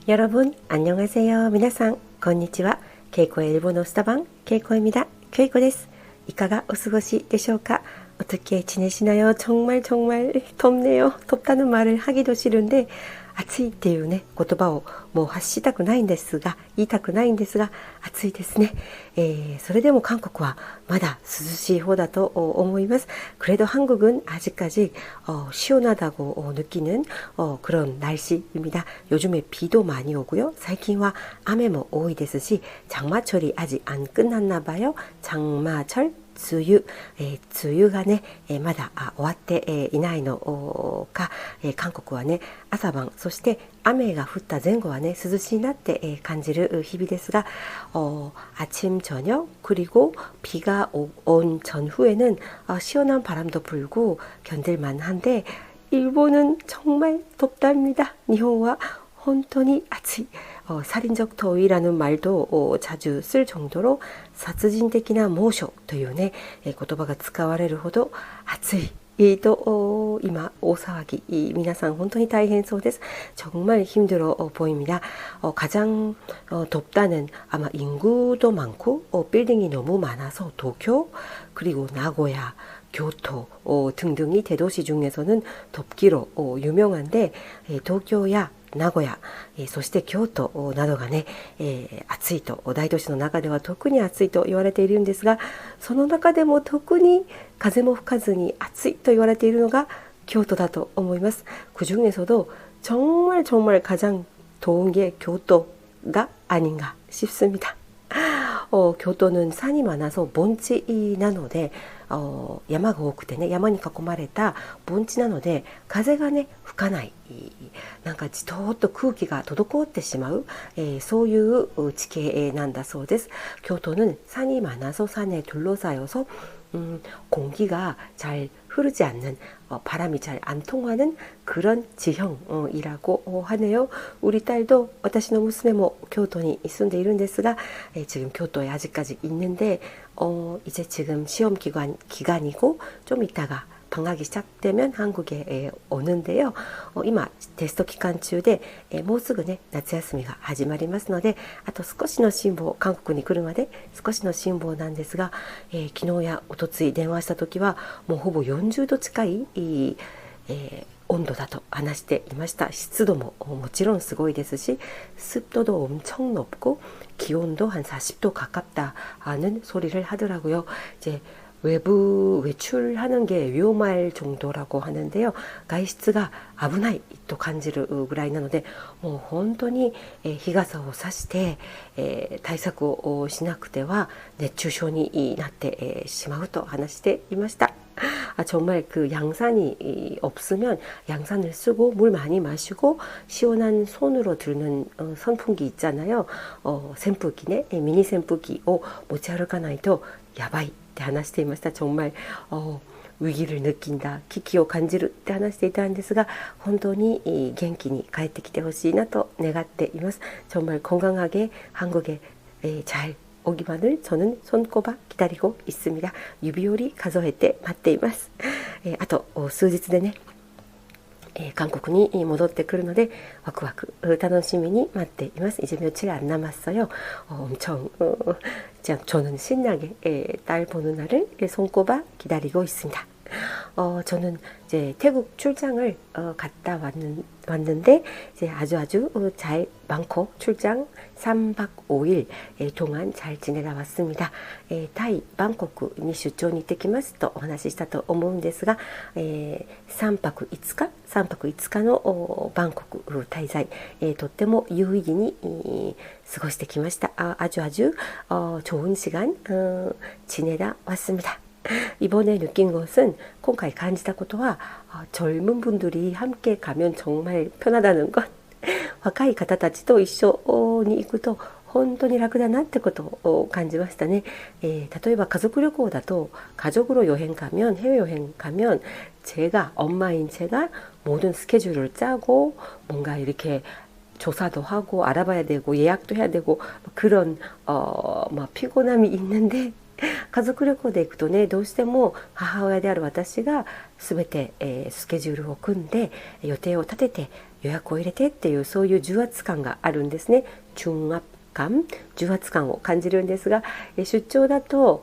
여러분 안녕하세요. 皆さんこんにちは。ケイコ의 일본어 수다방 케이코입니다. 케이코です. 이카가お過ごしでしょうか? 어떻게 지내시나요? 정말 덥네요. 덥다는 말을 하기도 싫은데 暑いっていうね言葉をもう発したくないんですが言いたくないんですが暑いですね。それでも韓国はまだ涼しい方だと思います. 그래도 한국은 아직까지 시원하다고 느끼는 그런 날씨입니다. 요즘에 비도 많이 오고요. 最近は雨も多いですし 장마철이 아직 안 끝났나 봐요. 장마철梅雨、梅雨がね、まだ終わって、いないのか、韓国はね朝晩そして雨が降った前後はね涼しいなって、感じる日々ですが아침 저녁 그리고 비가 온 전후에는 시원한 바람도 불고 견딜만한데 일본은 정말 덥답니다. 일본은 本当に暑い. 살인적 더위라는 말도 자주 쓸 정도로殺人的な猛暑というね言葉が使われるほど暑いと今大騒ぎ皆さん本当に大変そうです. 정말 힘들어 보입니다. 가장 덥다는 아마 인구도 많고 빌딩이 너무 많아서 도쿄 그리고 나고야 교토 등등이 대도시 중에서는 덥기로 유명한데 도쿄야名古屋、そして京都などがね、暑いと大都市の中では特に暑いと言われているんですがその中でも特に風も吹かずに暑いと言われているのが京都だと思います. 그중에서도 정말 가장 더운 게 교토가 아닌가 싶습니다. 교토는 산이 많아서盆地なので山が多くてね山に囲まれた盆地なので風がね吹かないなんかじとーっと空気が滞ってしまう、そういう地形なんだそうです. 교토는 산이 많아서 산에 둘러싸여서 공기가 잘 흐르지 않는 바람이 잘 안 통하는 그런 지형이라고 하네요. 우리 딸도 私の娘も 교토에 住んでいるんですが 지금 교토에 아직까지 있는데 이제 지금 시험 기간이고 좀 있다가 방학이 시작되면 한국에 오는데요. 今テスト期間中でもうすぐね夏休みが始まりますのであと少しの辛抱韓国に来るまで少しの辛抱なんですが、昨日やおとつい電話した時はもうほぼ40度近い、温度だと話していました.湿度ももちろんすごいですし 습도도 엄청 높고 기온도 한 40도 가깝다는 소리를 하더라고요. 이제 외부 외출하는 게 위험할 정도라고 하는데요.外出が 危ないと感じるぐらいなのでもう本当に日傘をさして対策をしなくては熱中症になってしまうと話していました. 정말 그 양산이 없으면 양산을 쓰고 물 많이 마시고 시원한 손으로 들는 선풍기 있잖아요.扇風機ね 미니扇風機を 持ち歩かないとやばいって話していました. 정말 위기를 느낀다, 기기を感じるって話していたんですが本当に元気に帰ってきてほしいなと願っています. 정말 건강하게 한국에 잘 오기만을 저는 손꼽아 기다리고 있습니다. 유비요리 가서해때 待っています. あと数日でね韓国に戻ってくるのでワクワク楽しみに待っています. 이제 며칠 안 남았어요. 엄청 저는 신나게 딸 보는 날을 손꼽아 기다리고 있습니다. 저는 이제 태국 출장을 갔다 왔는데 이제 아주 잘 많고 출장 3박 5일 동안 잘 지내다 왔습니다. 타이 방콕に出張に行ってきますとお話ししたと思うんですが、3泊5日のバンコク滞在、とっても有意義に過ごしてきました. 아주 좋은 시간 지내다 왔습니다. 이번에 느낀 것은 今回感じたことは 젊은 분들이 함께 가면 정말 편하다는 것. 若い方たちと一緒に行くと本当に楽だなってことを感じましたね. 例えば家族旅行だと가족으로 여행 가면 해외 여행 가면 엄마인 제가 모든 스케줄을 짜고 뭔가 이렇게 조사도 하고 알아봐야 되고 예약도 해야 되고 그런 피곤함이 있는데 家族旅行で行くとね、どうしても母親である私が全て、スケジュールを組んで予定を立てて予約を入れてっていう、そういう重圧感があるんですね。重圧感を感じるんですが、出張だと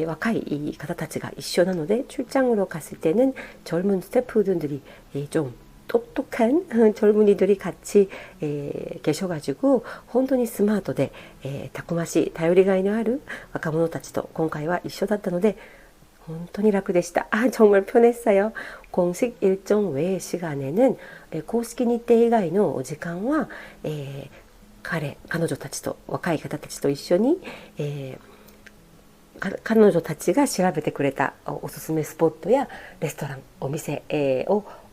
若い方たちが一緒なので, 출장으로 갔을 때는 젊은 스태프분들이 좀 똑똑한 젊은이들이 같이 계셔가지고本当にスマートでたくましい頼りがいのある若者たちと今回は一緒だったので本当に楽でした。정말 편했어요. 공식 일정 외의 시간에는 公式日程以外の時間は彼女たちと若い方たちと一緒に、彼女たちが調べてくれたおすすめスポットやレストラン、お店、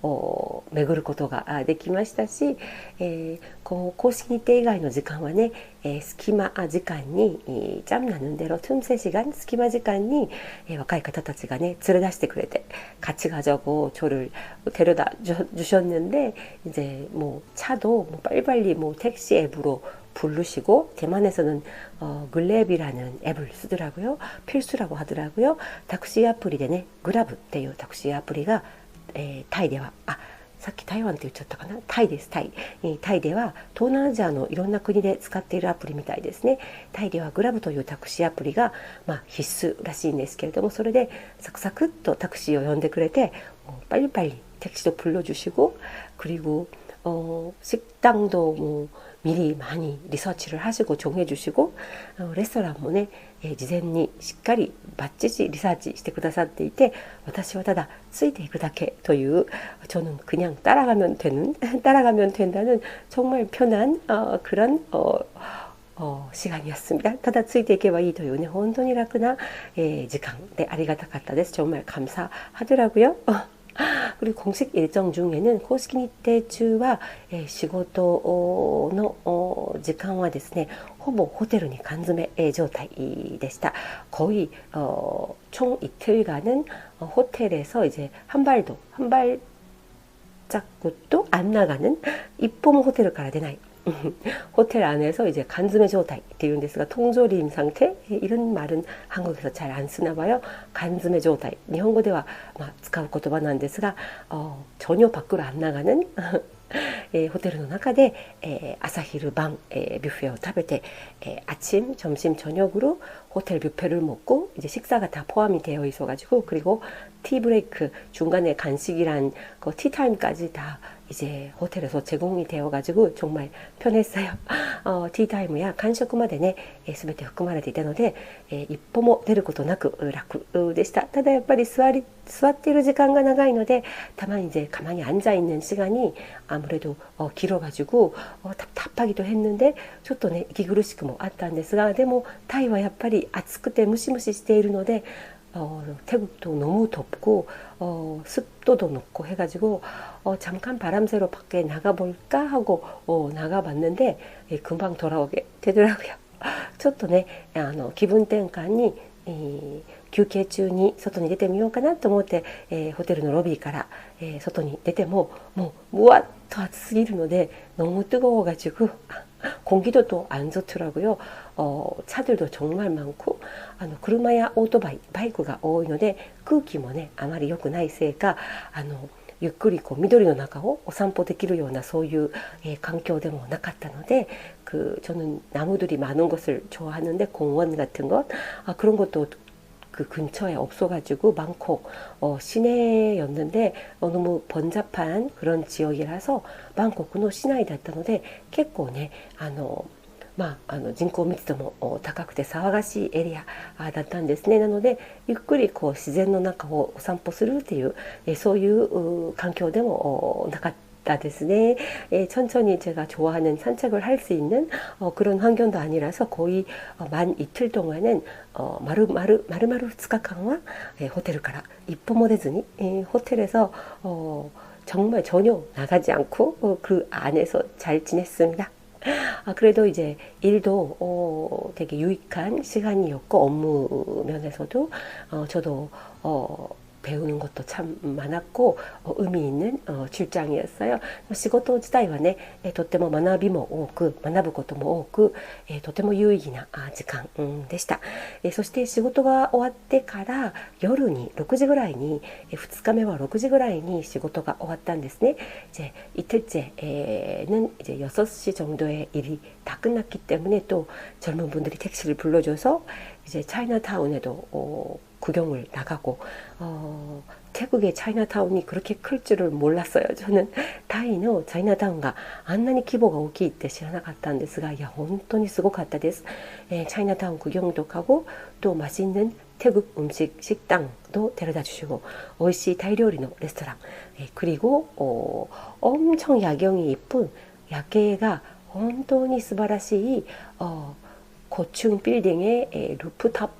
を巡ることができましたし、公式日程以外の時間はね、隙間時間に짬나는대로틈새 시간隙間時間に、若い方たちがね連れ出してくれて같이 가자고 저를 데려다 주셨는데 이제 뭐 차도 뭐 빨리빨리 뭐 택시 앱으로 부르시고 대만에서는 글랩이라는 앱을 쓰더라고요. 필수라고 하더라고요. 택시 아플이でね グラブっていうタクシーアプリがタイではさっき台湾って言っちゃったかな。タイです。タイでは東南アジアのいろんな国で使っているアプリみたいですね。タイではグラブというタクシーアプリが、必須らしいんですけれども、それでサクサクっとタクシーを呼んでくれて빨리빨리 택시도 불러주시고 그리고 식당도 뭐 미리 많이 리서치를 하시고 정해주시고 레스토랑もね事前にしっかりバッチリリサーチしてくださっていて私はただついていくだけという 저는 그냥 따라가면 된다는 정말 편한 그런 시간이었습니다. ただついていけばいいというね本当に楽な時間でありがたかったです。 정말 감사하더라고요. 그리고 공식 일정 중에는 공식日程中は仕事の時間はですねほぼホテルに缶詰状態でした。거의 총 이틀간은 호텔에서 이제 한 발자국도 안 나가는 입범 호텔을 가야 되나요? 호텔 안에서 이제 간詰め状態っていうんですが통조림 상태 이런 말은 한국에서 잘 안 쓰나 봐요. 간詰め状態日本語では使う言葉なんですが전혀 밖으로 안 나가는 ホテルの中で朝昼晩뷔페를 食べて아침, 점심, 저녁으로 호텔 뷔페를 먹고 이제 식사가 다 포함이 되어 있어가지고 그리고 티 브레이크 중간에 간식이란 그 티타임까지 다 이제 호텔에서 제공이 되어가지고 정말 편했어요. 티타임이야 간식までね 全て含まれていたので一歩も出ることなく楽でした。ただやっぱり座っている時間が長いのでたまに이제 가만히 앉아 있는 시간이 아무래도 길어가지고 답답하기도 했는데 ちょっとね息苦しくもあったんですがでもタイはやっぱり暑くてムシムシしているので태국도 너무 덥고 습도도 높고 해가지고 잠깐 바람 쐬러 밖에 나가볼까 하고 나가봤는데 금방 돌아오게 되더라고요. ちょっとね気分転換に休憩中に外に出てみようかなと思って、ホテルのロビーから、外に出てももうむわっと暑すぎるので너무 뜨거워가지고 공기도 또 안 좋더라고요. 차들도 정말 많고車や 오토바이, 바이크가 多いので空気もねあまり良くないせいかゆっくり緑の中をお散歩できるようなそういう、環境でもなかったので저는 나무들이 많은 것을 좋아하는데 공원 같은 것 그런 것도 그 근처에 없어가지고 많고 시내였는데 너무 번잡한 그런 지역이라서 방콕의 시내だったので結構ね人口密度も高くて騒がしいエリアだったんですね。なのでゆっくり自然の中をお散歩するっていうそういう環境でもなかったですね。 천천히 제가 좋아하는 산책을 할 수 있는 그런 환경도 아니라서 거의 만 이틀 동안은 마루마루 2日間は 호텔から 一歩も出ずに 호텔에서 정말 전혀 나가지 않고 그 안에서 잘 지냈습니다. 그래도 이제 일도 되게 유익한 시간이었고 업무 면에서도 저도 배우는 것도 참 많았고 의미 있는 출장이었어요. 仕事自体はね、とっても学びも多く学ぶことも多く、とても有意義な時間、でした。そして仕事が終わってから夜に6時ぐらいに、2日目は6時ぐらいに仕事が終わったんですね。이제 이틀째는 이제 6시 정도에 일이 다 끝났기 때문에 또 젊은 분들이 택시를 불러줘서 이제 차이나타운에도 구경을 나가고 태국의 차이나타운이 그렇게 클 줄을 몰랐어요. 저는 타이의 차이나타운가 あんなに規模が大きいって知らなかったんですが、いや本当にすごかったです。 차이나타운 구경도 가고 또 맛있는 태국 음식 식당도 데려다 주시고 美味しいタイ料理のレストラン、 그리고 엄청 야경이 이쁜 야경가 本当に素晴らしい고층 빌딩의 루프탑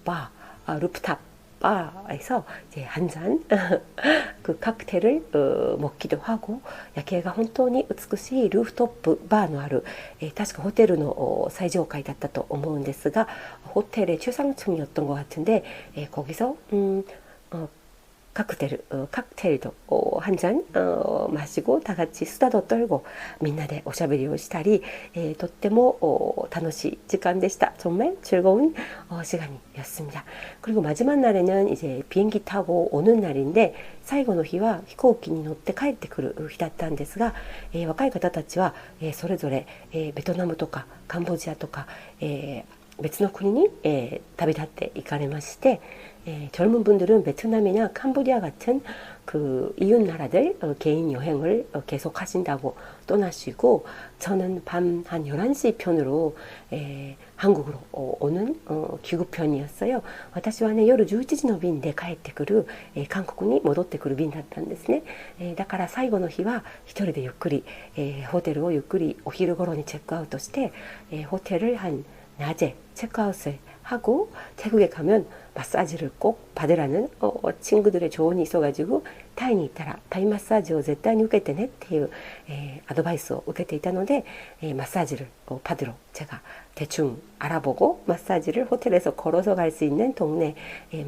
바, 루프탑 바에서 이제 한 잔 그 칵테일을 먹기도 하고, 야경가 本当に美しいルーフトップバーのある、確かホテルの最上階だったと思うんですが、ホテル최상층이었던 것 같은데, 거기서 칵테일도 한 잔 마시고 다 같이 수다도 떨고 みんなでおしゃべりをしたり、とっても楽しい時間でした。 정말 즐거운 시간이었습니다. 그리고 마지막 날에는 이제 비행기 타고 오는 날인데, 最後の日は飛行機に乗って帰ってくる日だったんですが、若い方たちはそれぞれベトナムとかカンボジアとか別の国に旅立って行かれまして、 젊은 분들은 베트남이나 캄보디아 같은 그 이웃 나라들 개인 여행을 계속 하신다고 떠나시고, 저는 밤 한 11시 편으로 한국으로 오는 귀국편이었어요. 私はね、夜11時の便で帰ってくる韓国に戻ってくる便だったんですね。だから最後の日は一人でゆっくりホテルをゆっくりお昼頃にチェックアウトして、호텔을 한 낮에 체크아웃을 하고 태국에 가면 마사지를 꼭 받으라는 친구들의 조언이 있어가지고, 타이에 있다라 타이 마사지를 絶対に受けてねっていうアドバイスを受けていたので, 마사지를 받으러 제가 대충 알아보고 마사지를 호텔에서 걸어서 갈 수 있는 동네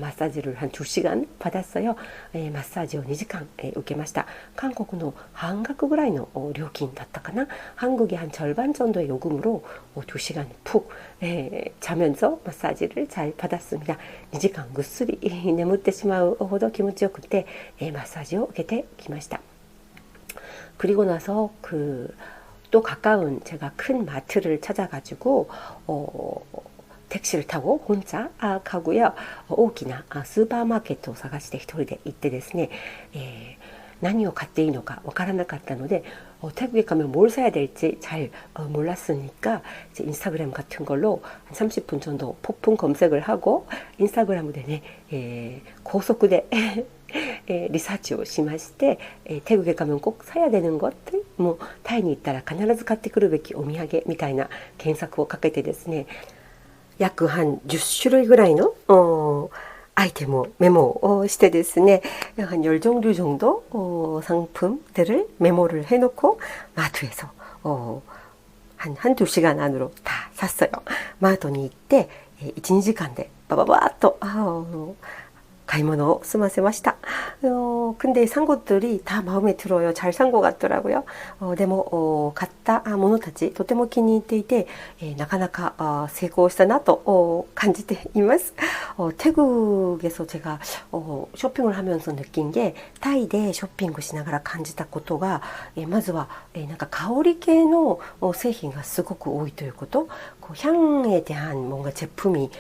마사지를 한 2시간 받았어요. 마사지를 2시간受けました. 한국의 半額ぐらいの料金だったかな. 한국의 한 절반 정도의 요금으로 2시간 푹 자면서 마사지를 잘 받았습니다. 2시간 ぐっすり眠ってしまうほど気持ちよくて마사지를 受けてきました. 그리고 나서 또 가까운 제가 큰 마트를 찾아가지고 택시를 타고 혼자 가고요. 大きなスーパーマーケットを探して一人で行ってですね、何を買っていいのかわからなかったので, 태국에 가면 뭘 사야 될지 잘 몰랐으니까 이제 인스타그램 같은 걸로 한 30분 정도 폭풍 검색을 하고 인스타그램에 고속으로 리서치를 しまして, 태국에 가면 꼭 사야 되는 것들, 뭐 타이에 있다라 必ず買ってくるべきお土産みたいな検索をかけてですね, 약 한 10種類ぐらいの아이템을 메모してですね, 한 10종류 정도 상품들을 메모를 해놓고 마트에서 한두 시간 안으로 다 샀어요. 마트에 行って 1, 2시간에 바바바ッと 買い物を済ませました. 근데 산 것들이 다 마음에 들어요. 잘 산 것 같더라고요. でも買ったものたちとても気に入っていて、なかなか成功したなと感じています. 태국에서 제가 쇼핑을 하면서 느낀 게, 타이에 쇼핑을 しながら感じたことが, まずはなんか香り系の製品がすごく多いということ, 향에 대한 뭔가 제품이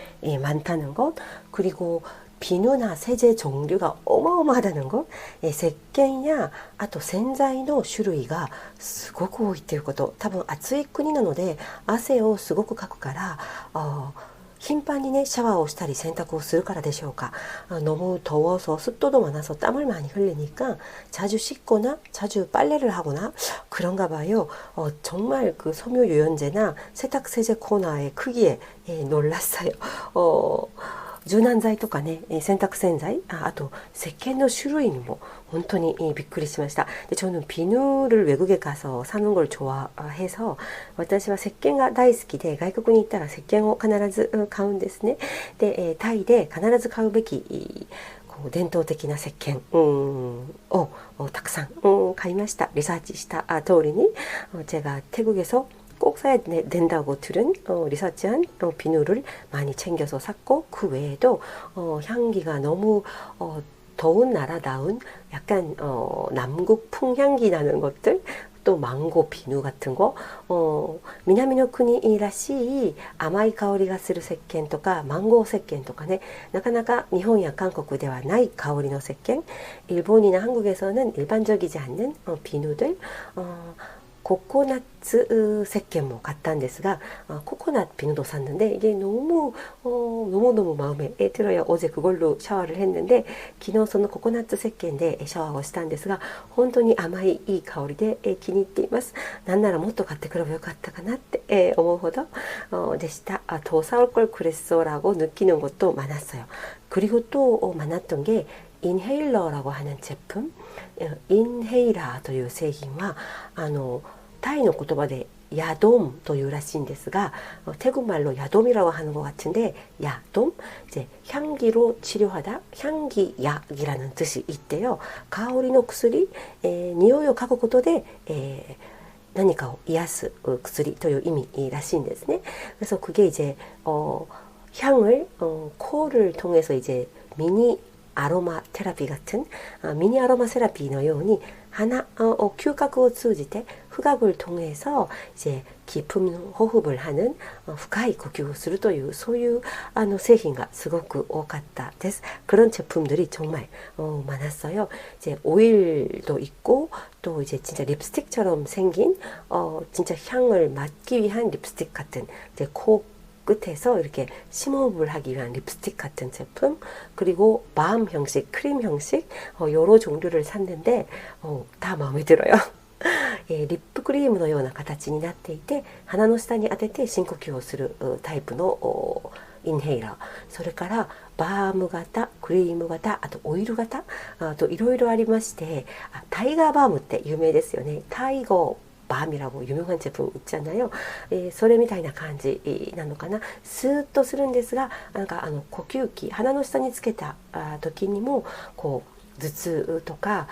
많다는 것, 그리고 비누나 세제 종류가 어마어마하다는 것,石鹸や あと洗剤の種類がすごく多いということ。多分暑い国なので汗をすごくかくから、頻繁にねシャワーをしたり洗濯をするからでしょうか. 너무 더워서 습도도 많아서 땀을 많이 흘리니까 자주 씻거나 자주 빨래를 하거나 그런가 봐요. 정말 그 섬유 유연제나 세탁 세제 코너의 크기에 놀랐어요. 柔軟剤とかね、洗濯洗剤、あと石鹸の種類にも本当にびっくりしました. 저는 비누를 외국에 가서 사는 걸 좋아해서, 私は石鹸が大好きで外国に行ったら石鹸を必ず買うんですね. で、タイで必ず買うべき伝統的な石鹸をたくさん買いました。リサーチした通りに제가 태국에서 꼭 사야 된다고 들은 리서치한 비누를 많이 챙겨서 샀고, 그 외에도 향기가 너무 더운 나라다운 약간 남국 풍향기 나는 것들, 또 망고 비누 같은 거, 미나미노 쿠니らしい 甘い香りがする石鹸とかマンゴー石鹸とかね、なかなか日本や韓国ではない香りの石鹸、 일본이나 한국에서는 일반적이지 않는 비누들, 코코넛石鹸뭐 같단 ですが, 코코넛 비누도 샀는데 이게 너무너무 마음에 들어요. 어제 그걸로 샤워를 했는데, 昨日その 코코넛石鹸でシャワーをしたんですが、本当に甘いいい香りで気に入っています。なんならもっと買ってくればよかったかなって思うほどでした. 더 사올 걸 그랬어라고 느끼는 것도 많았어요. 그리고 또 많았던 게 인헤일러라고 하는 제품, 인헤이라 という製品はタイの言葉で야돔というらしいんですが, 태국말로 야돔이라고 하는 것 같은데, 야돔, 이제 향기로 치료하다, 향기약이라는 뜻이 있대요. 香りの薬、匂いを嗅ぐことで、何かを癒す薬という意味らしいんですね. 그래서 그게 이제 향을 코를 통해서 이제 미니 아로마 테라피 같은, 미니 아로마 테라피のように鼻、嗅覚を通じて후각을 통해서 이제 깊은 호흡을 하는, 深い呼吸をするという、そういう製品がすごく多かったです. 그런 제품들이 정말 많았어요. 이제 오일도 있고, 또 이제 진짜 립스틱처럼 생긴 진짜 향을 맡기 위한 립스틱 같은, 이제 코 끝에서 이렇게 심호흡을 하기 위한 립스틱 같은 제품, 그리고 바음 형식, 크림 형식, 여러 종류를 샀는데 다 마음에 들어요. リップクリームのような形になっていて、鼻の下に当てて深呼吸をするタイプのインヘイラー、それからバーム型、クリーム型、あとオイル型、あといろいろありまして、タイガーバームって有名ですよね。タイゴーバーミ라고 유명한 제품 있잖아요. それみたいな感じなのかな。スーッとするんですが、なんか呼吸器、鼻の下につけた時にもこう頭痛とか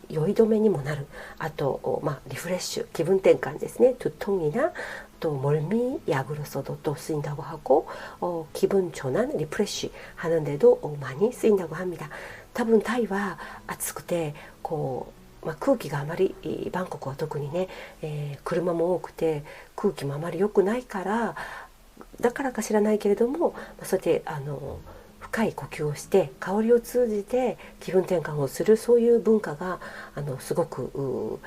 酔い止めにもなる. あとリフレッシュ, 기분転換ですね. 두통이나 또 멀미약으로서도 또 쓰인다고 하고, 기분 전환, 리프레쉬 하는데도 많이 쓰인다고 합니다. 多分タイは暑くて空気があまり、バンコクは特にね、車も多くて空気もあまり良くないから、だからか知らないけれども、そうやって深い呼吸をして香りを通じて気分転換をする、そういう文化がすごく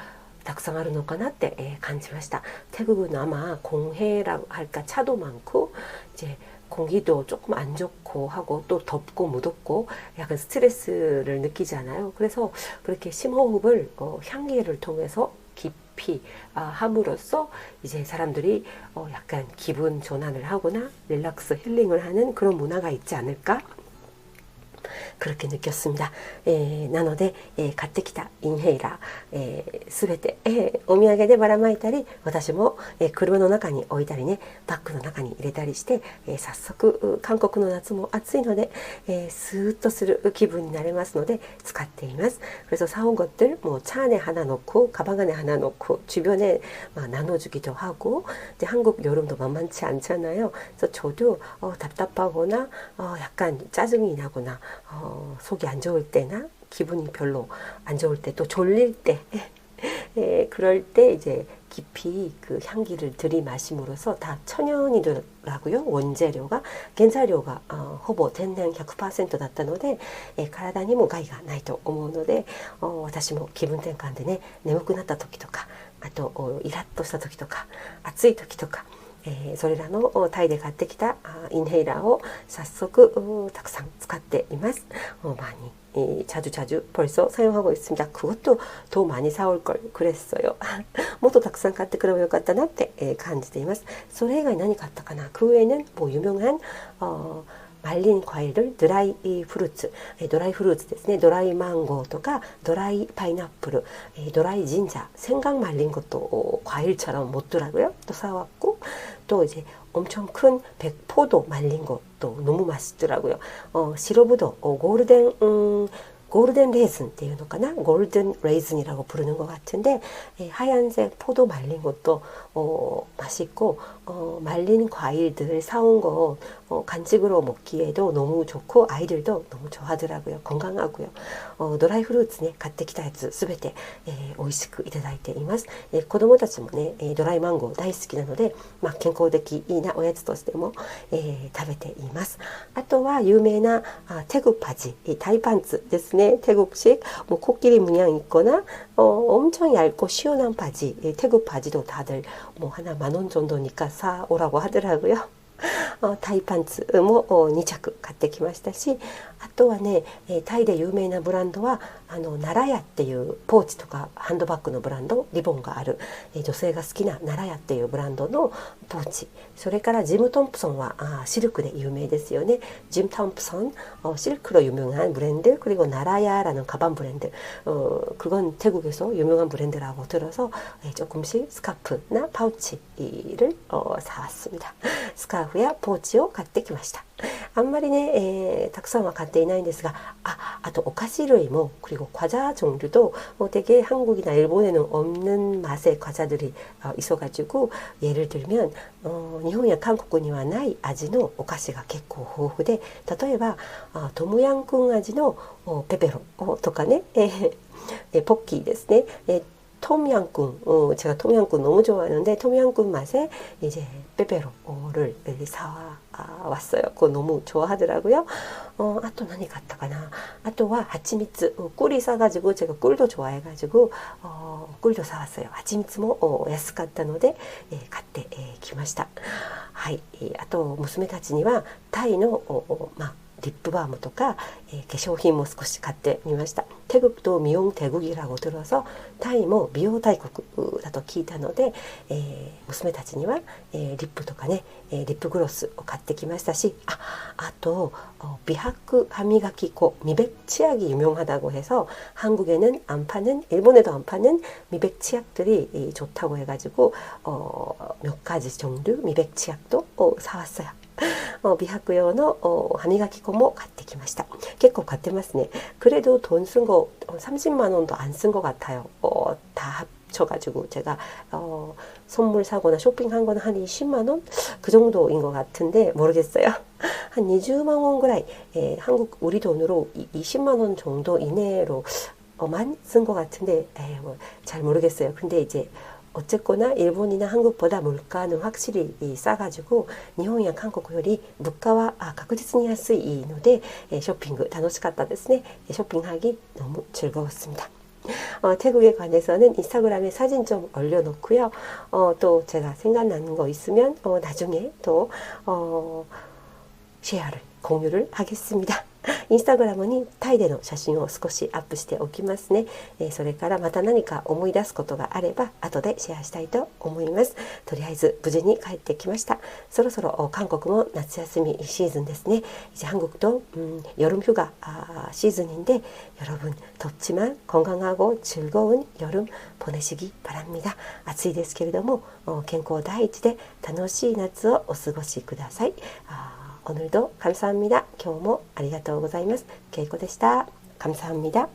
たくさんあるのかなって感じました. 태국은 아마 공해라고 할까, 차도 많고 이제 공기도 조금 안 좋고 하고, 또 덥고 무덥고 약간 스트레스를 느끼잖아요. 그래서 그렇게 심호흡을 향기를 통해서 깊이 함으로써 이제 사람들이 약간 기분 전환을 하거나 릴렉스 힐링을 하는 그런 문화가 있지 않을까? 그렇게 느꼈습니다. なので、買ってきたインヘイラー、すべて、お土産でばらまいたり、私も、車の中に置いたりね、バッグの中に入れたりして、早速韓国の夏も暑いので、スーッとする気分になれますので使っています. 그래서 사온 것들 뭐 차 안에 하나 넣고 가방 안에 하나 넣고 주변에 나눠주기도 하고, 이제 한국 여름도 만만치 않잖아요. 그래서 저도 답답하거나 약간 짜증이 나거나 속이 안 좋을 때나 기분이 별로 안 좋을 때, 또 졸릴 때 그럴 때 이제 깊이 그 향기를 들이마심으로써 다 천연이더라고요. 원재료가, 原材料がほぼ天然 100% だったので、体にも害がないと思うので、私も気分転換でね、眠くなった時とか、あとイラッとした時とか、暑い時とか、それらのタイで買ってきたインヘイラーを早速たくさん使っています. 많이 자주 벌써 사용하고 있습니다. 그것도 더 많이 사올 걸 그랬어요. もっとたくさん買ってくればよかったなって感じています. それ以外何買ったかな. 그 외에는 뭐 유명한 말린 과일을 드라이 프루츠, 드라이 프루츠 ですね. 드라이 망고 とか 드라이 파인애플, 드라이 진자, 생강 말린 것도 과일처럼 먹더라고요. 또 사왔고, 또 이제 엄청 큰 백포도 말린 것도 너무 맛있더라고요. 시럽도 골든 레이즌っていうのかな? 골든 레이즌이라고 부르는 것 같은데 하얀색 포도 말린 것도 맛있고 말린 과일들 사온 거 간식으로 먹기에도 너무 좋고 아이들도 너무 좋아하더라고요. 건강하고요. 드라이 프루츠ね買ってきたやつすべて美味しくいただいています。子供たちもねドライマンゴー大好きなので、健康的いいなおやつとしても食べています。あとは有名な태국 바지タイパンツですね。태국식 뭐 코끼리 문양 있거나 엄청 얇고 시원한 바지 태국 바지도 다들 뭐 하나 10,000원 정도니까 사오라고 하더라고요. タイパンツも2着買ってきましたし、あとはねタイで有名なブランドはナラヤっていうポーチとかハンドバッグのブランド、リボンがある女性が好きなナラヤっていうブランドのポーチ、それからジム・トンプソンは실크で有名ですよね。짐 톰프손 실크로 유명한 브랜드, 그리고 나라야라는 가방 브랜드, 그건 태국에서 유명한 브랜드라고 들어서 조금씩 스카프나 파우치를 사왔습니다. 스카프야 포치を 買ってきました。あんまりね、たくさんは買っていないんですが、あとお菓子類も그리고 과자 종류도 되게 한국이나 일본에는 없는 맛의 과자들이 있어가지고, 예를 들면 일본이나 한국にはない味のお菓子が結構豊富で、例えばトムヤンクン味のペペロとかね、ポッキーですね。톰양꿍, 제가 톰양꿍 너무 좋아하는데 톰양꿍 맛에 이제 빼빼로를 사왔어요. 그거 너무 좋아하더라고요. 아 또何買ったかな. あとは하치미츠, 꿀이 싸가지고 제가 꿀도 좋아해가지고 꿀도 사왔어요. 하치미츠も安かったので買ってきました。はい。あと娘たちにはタイのリップバームとか、化粧品も少し買ってみました。태국도 미용 대국이라고 들어서タイも美容大国だと聞いたので、娘たちには、リップとかね、リップグロスを買ってきましたし、あと美白 歯磨き粉, 미백 치약이 유명하다고 해서 한국에는 안 파는, 일본에도 안 파는 미백 치약들이 좋다고 해가지고 몇 가지 종류 미백 치약도 사왔어요. 美白用の歯磨き粉も買ってきました。結構買ってますね。그래도 돈 쓴 거 30만 원도 안 쓴 것 같아요. 다 합쳐가지고 제가 선물 사거나 쇼핑한 건 한 20만 원? 그 정도인 것 같은데 모르겠어요. 한 20만 원ぐらい, 한국 우리 돈으로 20만 원 정도 이내로만 쓴 것 같은데 잘 모르겠어요. 근데 이제 어쨌거나 일본이나 한국보다 물가는 확실히 싸가지고 일본이나 한국より 물가와 確実に安いので 쇼핑 楽しかったですね. 쇼핑하기 너무 즐거웠습니다. 태국에 관해서는 인스타그램에 사진 좀 올려놓고요. 또 제가 생각나는 거 있으면 나중에 또 쉐어를 공유를 하겠습니다. インスタグラムにタイでの写真を少しアップしておきますね。それからまた何か思い出すことがあれば後でシェアしたいと思います。とりあえず無事に帰ってきました。そろそろ韓国も夏休みシーズンですね。이제 한국도 여름 휴가 시즌인데 여러분 덥지만 건강하고 즐거운 여름 보내시기 바랍니다. 暑いですけれども健康第一で楽しい夏をお過ごしください。 오늘도 감사합니다. 今日もありがとうございます。けいこでした。감사합니다.